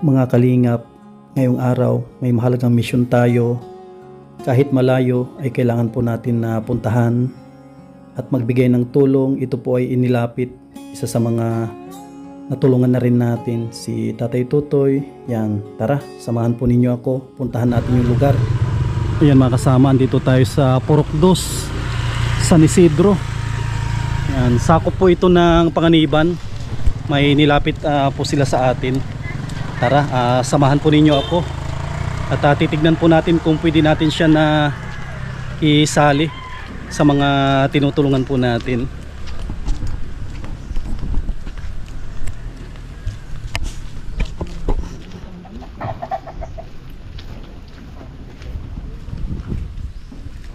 Mga kalingap, ngayong araw may mahalagang misyon tayo. Kahit malayo ay kailangan po natin na puntahan at magbigay ng tulong. Ito po ay inilapit isa sa mga natulungan na rin natin, si Tatay Tutoy. Yan, tara, samahan po ninyo ako, puntahan natin yung lugar. Ayan mga kasama, andito tayo sa Purok 2, San Isidro. Yan, sakop po ito ng Panganiban. May nilapit po sila sa atin. Tara, samahan po ninyo ako at titignan po natin kung pwede natin siya na isali sa mga tinutulungan po natin.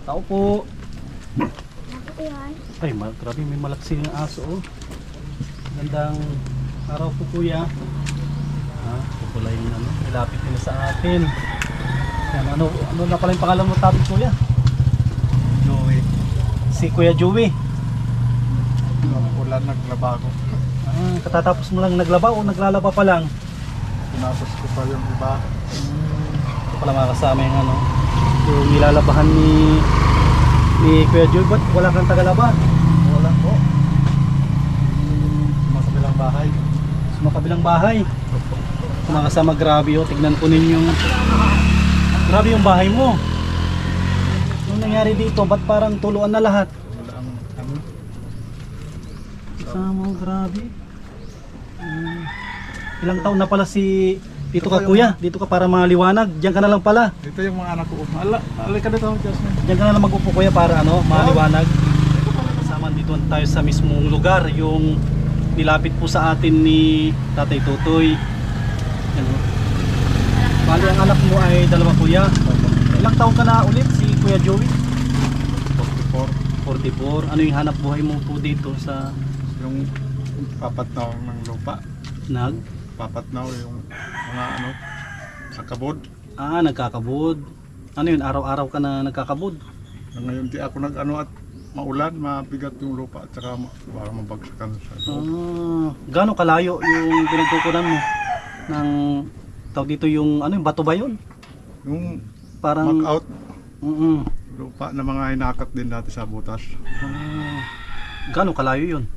Tao po. Ay, grabe, may malaksi ng aso, oh. Gandang araw po, kuya. Ito pala yung nilapit nila sa atin. Yan, ano na pala yung pangalan mo, tabi, kuya? Joey. Si Kuya Joey. Ulan, naglaba ako. Katatapos mo lang naglaba o naglalaba pa lang? Tinapos ko pa yung iba. Ito pala mga kasama yung nilalabahan ni Kuya Joey. Ba't wala kang tagalaba? Wala po. Sa bahay. Sa makabilang bahay. Mga kasama, grabe, oh. Tignan po ninyo. Grabe yung bahay mo. Anong nangyari dito? Ba't parang tuluan na lahat? Wala ang Kasama, grabe. Ilang taon na pala dito ka, kuya? Dito ka para maliwanag. Diyan ka na lang pala. Dito yung mga anak ko. Alay ka dito, Jasmine. Diyan ka na lang mag-upo, kuya, para maliwanag. Kasama, dito tayo sa mismong lugar. Yung nilapit po sa atin ni Tatay Tutoy. Bali, ang anak mo ay dalawa, kuya. Ilang taon ka na ulit si Kuya Joey? 44. 44. Ano yung hanap buhay mo po dito sa Yung papatnaw ng lupa. Papatnaw yung mga sa kabod. Nagkakabod. Ano yun, araw-araw ka na nagkakabod? Ngayon di ako at maulan, mabigat yung lupa at saka baka mabagsakan sa loob. Gaano kalayo yung pinagkukunan mo? Ng tawag dito yung yung bato ba yun? Yung Parang mag-out Mm-mm. lupa na mga hinakat din dati sa butas. Gaano kalayo yun?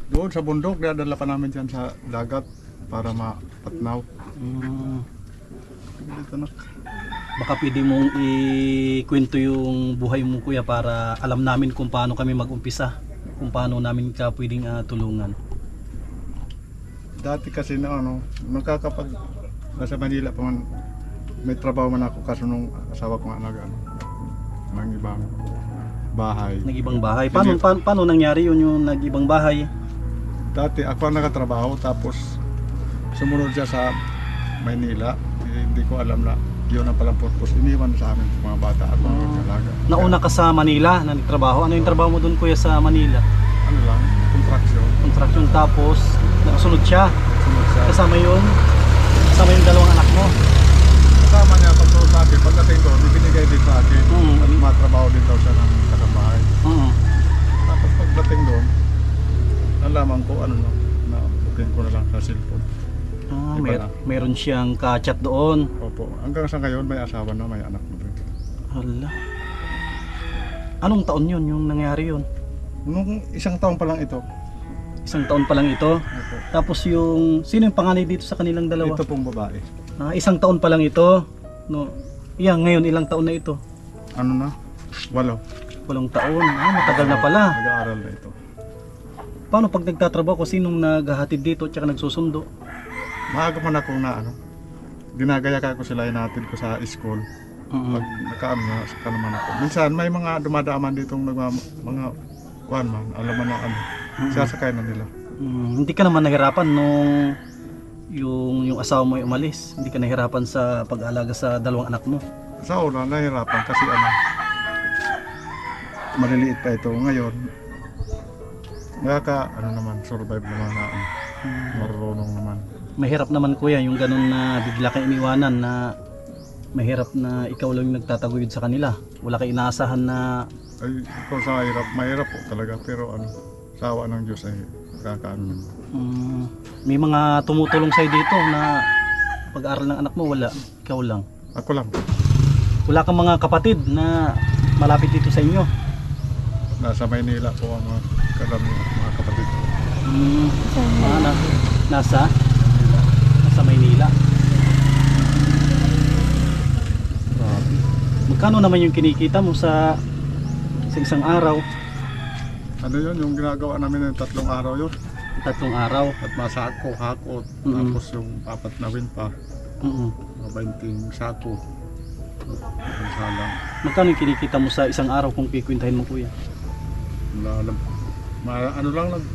Doon sa bundok, dinadala pa namin dyan sa dagat para mapatnaw. Dito na. Baka pwede mong ikwento yung buhay mo, kuya, para alam namin kung paano kami mag-umpisa, kung paano namin ka pwedeng tulungan. Dati kasi nagkakapag nasa Manila pa man, may trabaho man ako kaso nung asawa ko nga ng ibang bahay. Nag-ibang bahay. Paano nangyari yun, yung nag-ibang bahay? Dati ako ang nakatrabaho tapos sumunod siya sa Manila. Hindi ko alam na yun ang palang purpose. Iniwan sa amin mga bata at mga kalaga. Nauna ka sa Manila na nagtrabaho. Ano yung trabaho mo doon, kuya, sa Manila? Ano lang, contraction. Construction, tapos nakasunod siya. Sunod siya. Kasama yung dalawang anak mo. Kasama niya pagturo sa akin. Pagdating doon, ibinigay din sa akin. At matrabaho din daw siya ng kasambahay. Tapos pagdating doon, nalaman ko na booking ko na lang sa cellphone. Meron siyang ka-chat doon. Opo. Hanggang sa ngayon may asawa na, may anak na rin. Hala. Anong taon yun, yung nangyari yun? Nung isang taon pa lang ito. Isang taon pa lang ito. Opo. Tapos sino yung panganay dito sa kanilang dalawa? Ito pong babae. Isang taon pa lang ito. No. Ngayon ilang taon na ito? Ano na? 8. 8 taon. Matagal na pala. Nag-aaral na ito. Paano pag nagtatrabaho ko, sinong naghahatid dito at saka nagsusundo? Maaga man ako na ginagaya ko sila, inatid ko sa school. Pag nakaano na, saka naman ako. Minsan may mga dumadaaman ditong mga kuwan man, alam man na sasakay na nila. Hindi ka naman nahirapan nung yung asawa mo ay umalis? Hindi ka nahirapan sa pag-aalaga sa dalawang anak mo? Sa una, nahirapan kasi maliliit pa ito. Ngayon, survive naman na marunong naman. Mahirap naman, kuya, yung ganun na bigla kang iniwanan, na mahirap na ikaw lang yung nagtataguyod sa kanila. Wala kang inaasahan na... Ay, ikaw sa mahirap po talaga, pero sa awa ng Diyos ay kakaano. May mga tumutulong sa'yo dito na Pag-aaral ng anak mo, wala. Ikaw lang. Ako lang. Wala kang mga kapatid na malapit dito sa inyo. Nasa Maynila po ang mga karamihan mga kapatid ko. Nasa Maynila. Grabe. Magkano naman yung kinikita mo sa isang araw? Ano yun, yung ginagawa namin ng 3 araw yun. 3 araw. At masako, hakot, Mm-mm. tapos yung 4 na win pa, mga 20 sako. Ang salang. Magkano yung kinikita mo sa isang araw kung kikwintahin mo, kuya? Wala alam.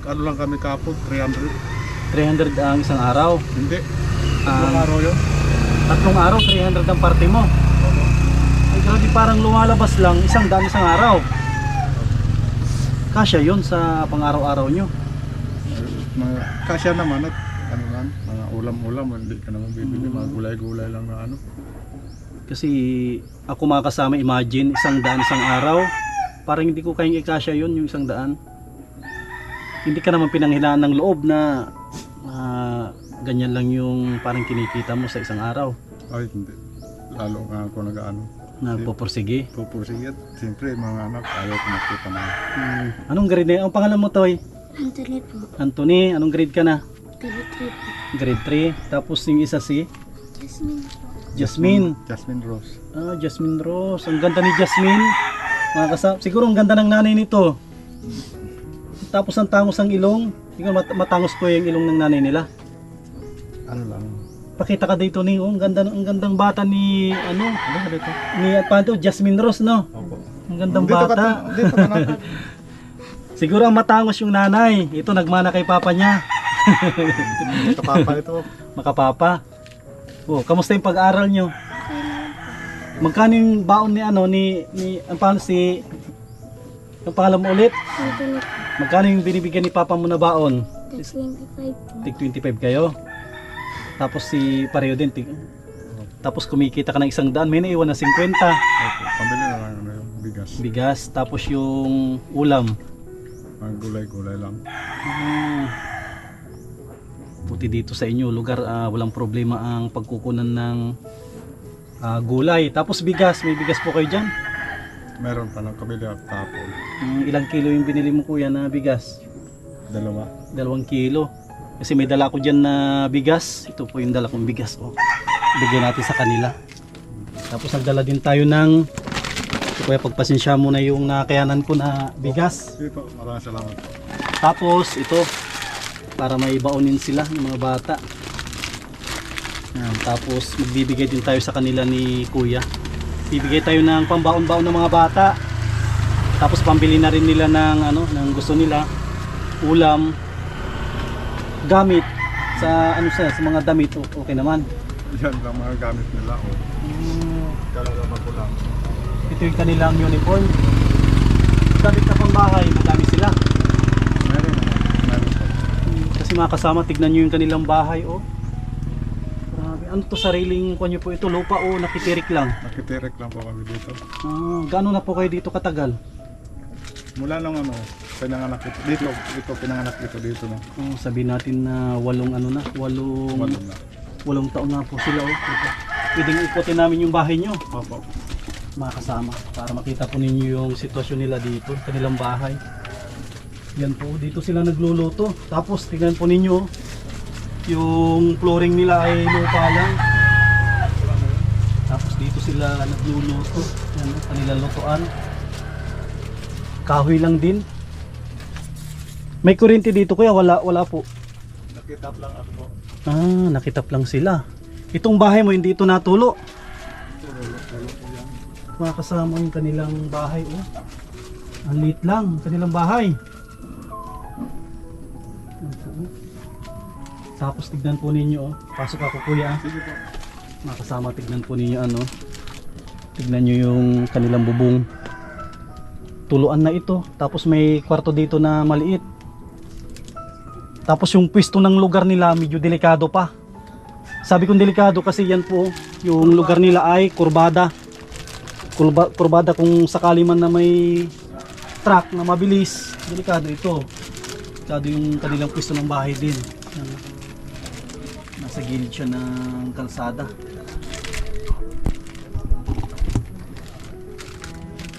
Ano lang kami kapon, 300. 300 ang isang araw. Hindi, 3 Ah. araw yun. 3 araw, 300 ang parte mo. Ay, grabe, parang lumalabas lang 100 isang araw. Kasya yun sa pang-araw-araw nyo. Mga kasya naman at ano man, mga ulam-ulam, hindi ka naman bibili, mga gulay-gulay lang na ano. Kasi ako mga kasama, imagine 100 isang araw. Parang hindi ko kayang ikasya yun, yung 100. Hindi ka naman pinanghinaan ng loob na ganyan lang yung parang kinikita mo sa isang araw. Ay, hindi. Lalo nga ako nag-ano. Nagpupursige. Pupursige at siyempre mga anak, ayaw ko makita na. Anong grade na? Ang pangalan mo, Toy? Anthony po. Anthony, anong grade ka na? Grade 3 po. Grade 3. Tapos yung isa si Jasmine po. Jasmine. Jasmine Rose. Jasmine Rose. Ang ganda ni Jasmine. Mga kasama. Siguro ang ganda ng nanay nito. Tapos ang tangos ang ilong. Siguro matangos po yung ilong ng nanay nila. Ano lang. Pakita ka dito ni, ang gandang bata ni Ano ka dito? ni paano to, Jasmine Rose, no? Opo. Ang gandang Dito bata. Dito ka na. Siguro ang matangos yung nanay. Ito nagmana kay papa niya. Ito papa ito. Makapapa. Oh, kamusta yung pag-aaral nyo? Okay lang po. Magkano yung baon ni ang pangalan ang pangalan mo ulit? Anthony po. Magkano yung binibigyan ni papa mo na baon? Tag 25 po. Tig 25 kayo. Tapos si pareho din. Tapos kumikita ka ng 100, may naiwan na 50. Opo. Pambili na lang ano yung bigas. Bigas, tapos yung ulam. Mga gulay-gulay lang. Puti dito sa inyo lugar, walang problema ang pagkukunan ng gulay. Tapos bigas, may bigas po kayo dyan. Meron pa ng kabili at tapon. Ilang kilo yung binili mo, kuya, na bigas? 2. 2 kilo. Kasi may dala ko dyan na bigas. Ito po yung dala kong bigas. Oh. Bigyan natin sa kanila. Tapos nagdala din tayo ng, kuya, pagpasensya mo na yung nakayanan ko na bigas. Dito, maraming salamat. Tapos ito, para may baonin sila ng mga bata. Tapos magbibigay din tayo sa kanila ni kuya. Bibigay tayo ng pambaon-baon ng mga bata. Tapos pambili na rin nila ng gusto nila. Ulam, gamit sa sa mga damit, okay naman. Yan lang mga gamit nila. Talaga magulang. Ito yung kanilang uniform. Gamit na pambahay, madami sila. Meron pa. Kasi mga kasama, tignan nyo yung kanilang bahay, oh. Grabe. Ano to, sariling kuha nyo po ito? Lupa o nakitirik lang? Nakitirik lang po kami dito. Gaano na po kayo dito katagal? Mula nung pinanganak ito. Dito pinanganak dito na. Sabihin natin na 8 taon na po sila, oh. Pwedeng ikutin namin yung bahay nyo, Opo. mga kasama, para makita po ninyo yung sitwasyon nila dito, kanilang bahay. Yan po, dito sila nagluluto. Tapos tingnan po ninyo, yung flooring nila ay lupa lang. Tapos dito sila nagluluto. Yan, kanilang lutuan. Kahoy lang din. May kuryente dito, kuya? Wala po. Nakitap lang ako po. Nakitap lang sila. Itong bahay mo, hindi ito natulo. Mga kasama yung kanilang bahay, oh. Ang liit lang, kanilang bahay. Tapos tignan po ninyo, oh. Pasok ako, kuya. Sige po. Mga kasama, tignan po ninyo, tignan nyo yung kanilang bubong. Tuluan na ito. Tapos may kwarto dito na maliit. Tapos yung pwesto ng lugar nila medyo delikado pa. Sabi kong delikado kasi yan po, yung lugar nila ay kurbada. Kurbada kung sakali man na may truck na mabilis, delikado ito. Delikado yung kanilang pwesto ng bahay din. Nasa gilid siya ng kalsada.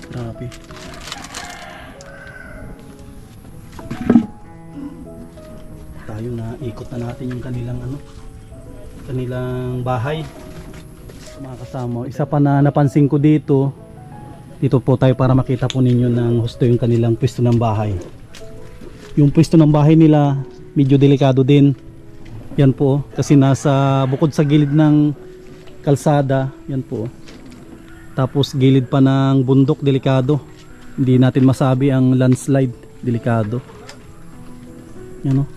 Grabe. Tayo na ikot na natin yung kanilang kanilang bahay. Mga kasama, isa pa na napansin ko dito po tayo para makita po ninyo ng husto yung kanilang pwesto ng bahay. Yung pwesto ng bahay nila medyo delikado din. Yan po, kasi nasa bukod sa gilid ng kalsada, yan po. Tapos gilid pa ng bundok, delikado. Hindi natin masabi ang landslide, delikado. Yan o.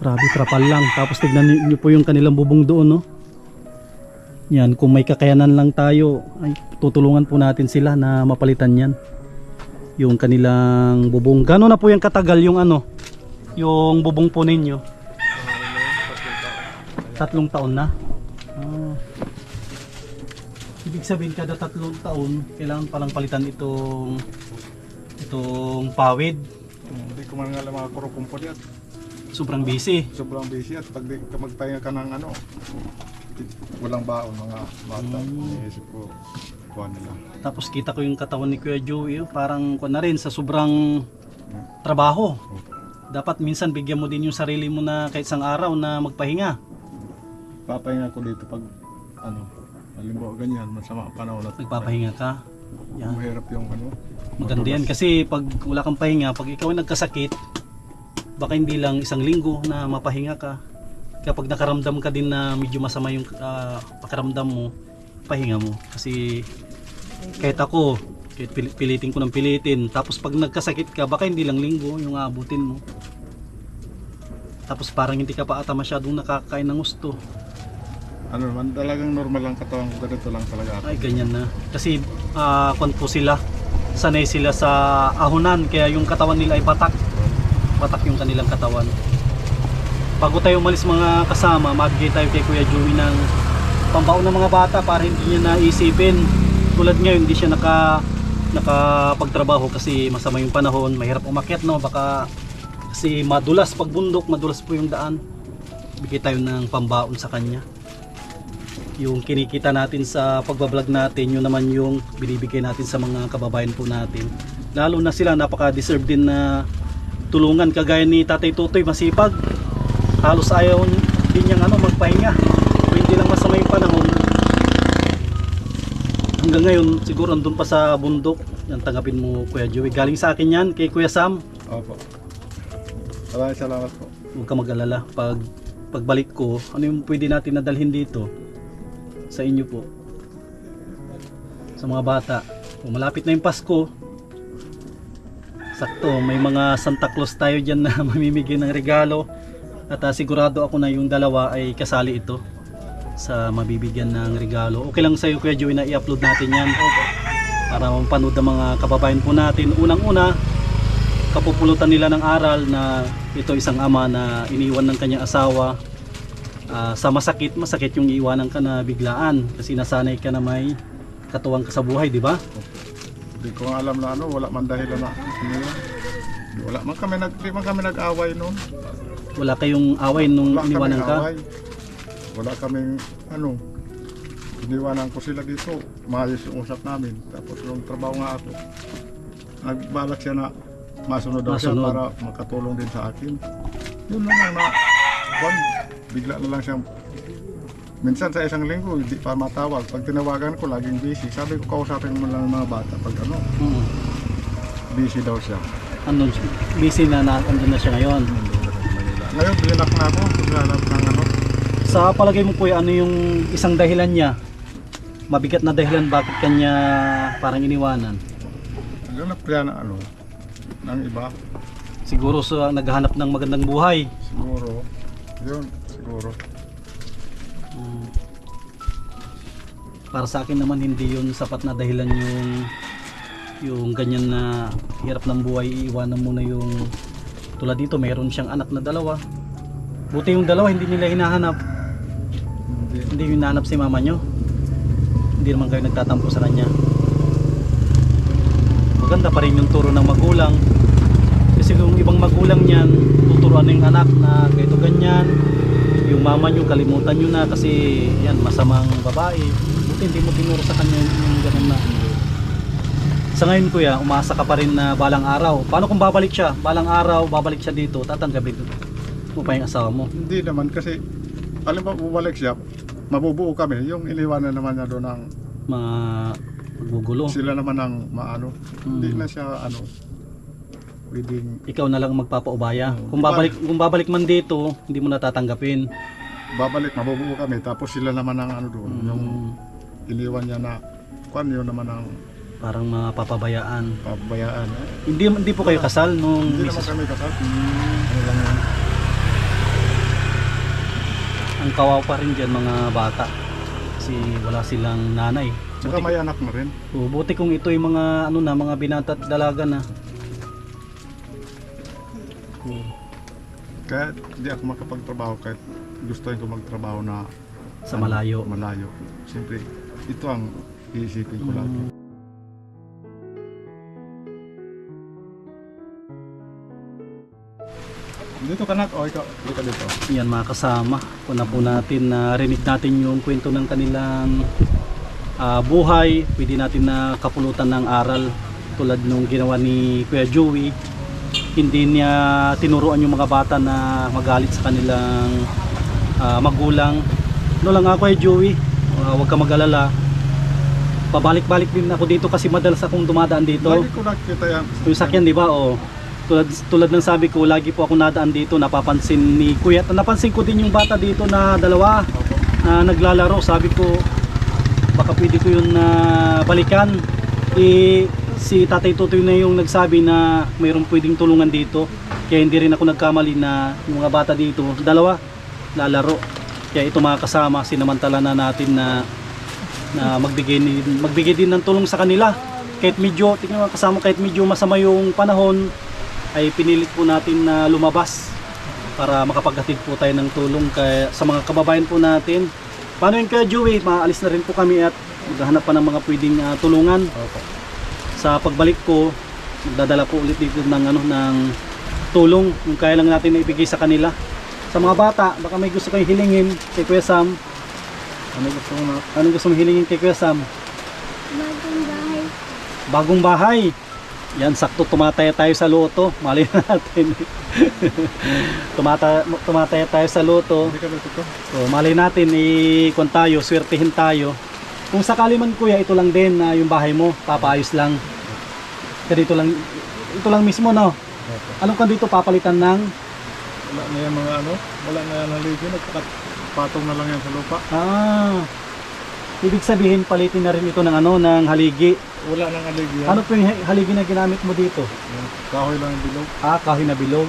Grabe, trapal lang. Tapos tignan niyo po yung kanilang bubong doon, no. Yan, kung may kakayanan lang tayo, ay tutulungan po natin sila na mapalitan yan. Yung kanilang bubong. Gano'n na po yung katagal yung yung bubong po ninyo? 3 taon na. Ibig sabihin kada 3 taon kailangan palang palitan itong pawid. Hindi ko man nga lang makakurupong po diyan. Sobrang busy. Sobrang busy at pag di ka magpahinga ka ng walang baon mga bata. Iisip ko kuha nila. Tapos kita ko yung katawan ni Kuya Joey, parang kuha na rin sa sobrang trabaho. Dapat minsan bigyan mo din yung sarili mo na kahit isang araw na magpahinga. Papahinga ko dito pag halimbawa ganyan, masama ang panahon at Nagpapahinga ka. Yan. mahirap yung Maganda yan kasi pag wala kang pahinga, pag ikaw ay nagkasakit, baka hindi lang 1 linggo na mapahinga ka. Kapag nakaramdam ka din na medyo masama yung pakiramdam mo, pahinga mo. Kasi kahit ako, kahit pilitin ko ng pilitin, tapos pag nagkasakit ka, baka hindi lang linggo yung aabutin mo. Tapos parang hindi ka pa ata masyadong nakakain ng gusto. ano naman, talagang normal lang katawan ko, ganito lang talaga ako. Ay, ganyan na. Kasi kung po sila, sanay sila sa ahonan, kaya yung katawan nila ay batak. Batak yung kanilang katawan. Bago tayo umalis mga kasama, magbigay tayo kay Kuya Joey ng pambaon ng mga bata para hindi niya naisipin. Tulad ngayon, hindi siya nakapagtrabaho kasi masama yung panahon, mahirap umakyat, no? Baka kasi madulas pag bundok, madulas po yung daan. Bigay tayo ng pambaon sa kanya. Yung kinikita natin sa pagbablog natin, yun naman yung binibigay natin sa mga kababayan po natin. Lalo na sila, napaka-deserve din na tulungan, kagaya ni Tatay Tutoy, masipag. Halos ayaw din niyang magpahinga. Kung hindi lang masama yung panahon. Hanggang ngayon, siguro andun pa sa bundok. Yan, tanggapin mo Kuya Joey. Galing sa akin yan, kay Kuya Sam. Opo. Maraming salamat po. Huwag ka mag-alala. Pagbalik ko, ano yung pwede natin nadalhin dito? Sa inyo po. Sa mga bata. Kung malapit na yung Pasko, sakto, may mga Santa Claus tayo dyan na mamimigay ng regalo. At sigurado ako na yung dalawa ay kasali ito sa mabibigyan ng regalo. Okay lang sa'yo Kuya Joey na i-upload natin yan para mapanood ng mga kababayan po natin. Unang-una, kapupulutan nila ng aral na ito isang ama na iniwan ng kanyang asawa. Sa masakit yung iiwanan ka na biglaan kasi nasanay ka na may katuwang ka sa buhay, di ba? Hindi ko nga alam na wala man dahilan na wala man kami nag-away noon. Wala kayong away nung Wala iniwanan kaming ka? away. Wala kaming iniwanan ko sila dito. Maayos yung usap namin. Tapos yung trabaho nga ako, nagbalak siya na masunod daw siya Masunod. para makatulong din sa akin. Yun lang na bigla na lang siyang minsan sa 1 linggo hindi pa matawag. Pag tinawagan ko laging busy. Sabi ko kausapin mo lang ng mga bata pag busy daw siya. Andun, busy na andun na siya ngayon. Ngayon bilinak na ako. Paglalap ng Sa palagay mo po, ano yung isang dahilan niya? Mabigat na dahilan bakit kanya parang iniwanan? Ganap kaya na ng iba. Siguro sa naghahanap ng magandang buhay. Siguro. Yun, siguro. Para sa akin naman hindi yun sapat na dahilan yung ganyan na hirap ng buhay, iiwanan mo na yung tulad dito, mayroon siyang anak na 2. Buti yung 2 hindi nila hinahanap. Hindi yung hinahanap si mama nyo. Hindi naman kayo nagtatampo sa kanya. Maganda pa rin yung turo ng magulang. Kasi kung ibang magulang niyan, tuturuan ng anak na ganito ganyan, yung mama nyo kalimutan nyo na kasi yan masamang babae. Buti hindi mo tinuro sa kanya yung ganun na. Sa ngayon kuya, umasa ka pa rin na balang araw. Paano kung babalik siya? Balang araw, babalik siya dito, tatanggapin mo pa yung asawa mo. Hindi naman kasi alam mo bumalik siya, mabubuo kami. Yung iniwanan naman niya doon ng Magugulo. sila naman ang maano. Mm. Hindi na siya ano pwedeng Ikaw na lang magpapaubaya. Oo. Kung babalik man dito, hindi mo natatanggapin. babalik, mabubuo kami. Tapos sila naman ang ano doon. Yung iniwan niya na kwan yun naman ang Parang mapapabayaan. pabayaan. Hindi po kayo kasal nung Hindi naman misis- kami kasal. Ano lang yun. ang kawaw pa rin dyan mga bata. Kasi wala silang nanay. Tsaka may anak na rin. Buti kung ito yung mga ano na, mga binata at dalaga na. Kaya hindi ako makapagtrabaho kahit gusto ko magtrabaho na Sa malayo. Malayo. Siyempre, ito ang iisipin ko lagi. Dito ka na, o ikaw, dito dito. Yan mga kasama. Kuna po natin na rinig natin yung kwento ng kanilang buhay. Pwede natin na kapulutan ng aral tulad nung ginawa ni Kuya Joey. Hindi niya tinuruan yung mga bata na magalit sa kanilang magulang. Ano lang ako Kuya Joey, huwag ka mag-alala. Pabalik-balik din ako dito kasi madalas akong dumadaan dito. Lagi ko nakikita yan. Yung sakyan, di ba? O, tulad ng sabi ko, lagi po ako nadaan dito, napapansin ni Kuya. Napansin ko din yung bata dito na dalawa na naglalaro. Sabi ko, baka pwede ko yun na balikan. Si Tatay Tutoy na yung nagsabi na mayroong pwedeng tulungan dito. Kaya hindi rin ako nagkamali na yung mga bata dito, dalawa, lalaro. Kaya ito mga kasama, sinamantala na natin na magbigay din ng tulong sa kanila. Kahit medyo, tingnan mga kasama, kahit medyo masama yung panahon, ay pinilit po natin na lumabas para makapaghatid po tayo ng tulong sa mga kababayan po natin. Paano yun Kuya Joey? Maalis na rin po kami at maghahanap pa ng mga pwedeng tulungan. Sa pagbalik ko, magdadala po ulit dito ng tulong yung kaya lang natin na ibigay sa kanila. Sa mga bata, baka may gusto kayong hilingin kay Kuya Sam. Anong gusto mong hilingin kay Kuya Sam? Bagong bahay. Bagong bahay. Yan, sakto tumataya tayo sa loto. Mali natin. tumataya tayo sa loto. Hindi ka dito. So, mali natin, ikon tayo, swertihin tayo. Kung sakali man kuya, ito lang din na yung bahay mo, papaayos lang. Kaya ito lang mismo, no? Anong ka dito papalitan ng? Wala na yan mga ano, wala na yan haligi. Nagpatong na lang yan sa lupa. Ibig sabihin, palitin na rin ito ng haligi. Wala nang haligi yan. Ano po yung haligi na ginamit mo dito? Kahoy lang yung bilog. Kahoy na bilog.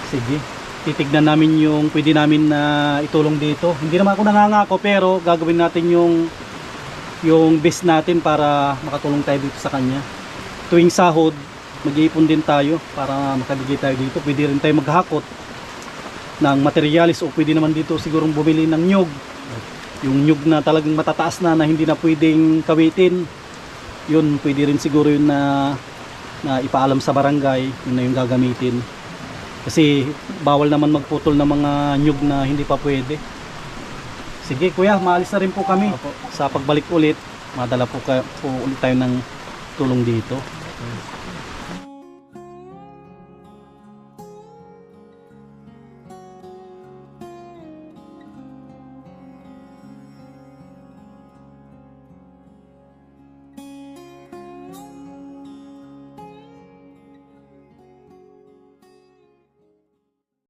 Sige. Titignan namin yung pwede namin na itulong dito. Hindi naman ako nangangako pero gagawin natin yung best natin para makatulong tayo dito sa kanya. Tuwing sahod, mag-iipon din tayo para makabigay tayo dito. Pwede rin tayo maghakot ng materialis o pwede naman dito sigurong bumili ng nyug. Yung nyug na talagang matataas na hindi na pwedeng kawitin. Yun, pwede rin siguro yun na ipaalam sa barangay, yun na yung gagamitin. Kasi bawal naman magputol ng mga nyug na hindi pa pwede. Sige kuya, maalis na rin po kami. Sa pagbalik ulit, madala po ulit tayo ng tulong dito.